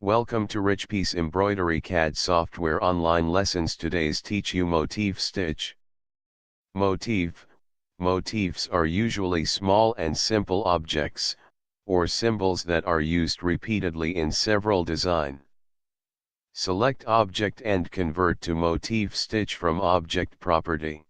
Welcome to Richpeace Embroidery CAD software online lessons. Today's teach you motif stitch. Motif. Motifs are usually small and simple objects, or symbols that are used repeatedly in several design. Select object and convert to motif stitch from object property.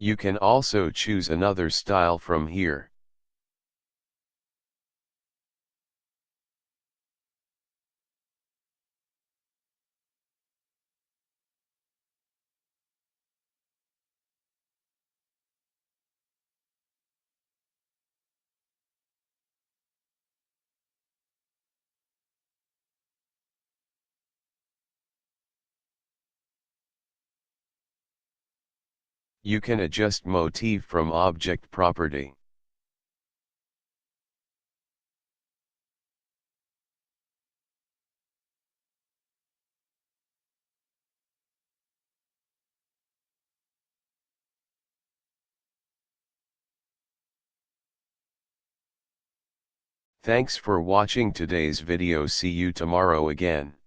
You can also choose another style from here. You can adjust motif from object property. Thanks for watching today's video. See you tomorrow again.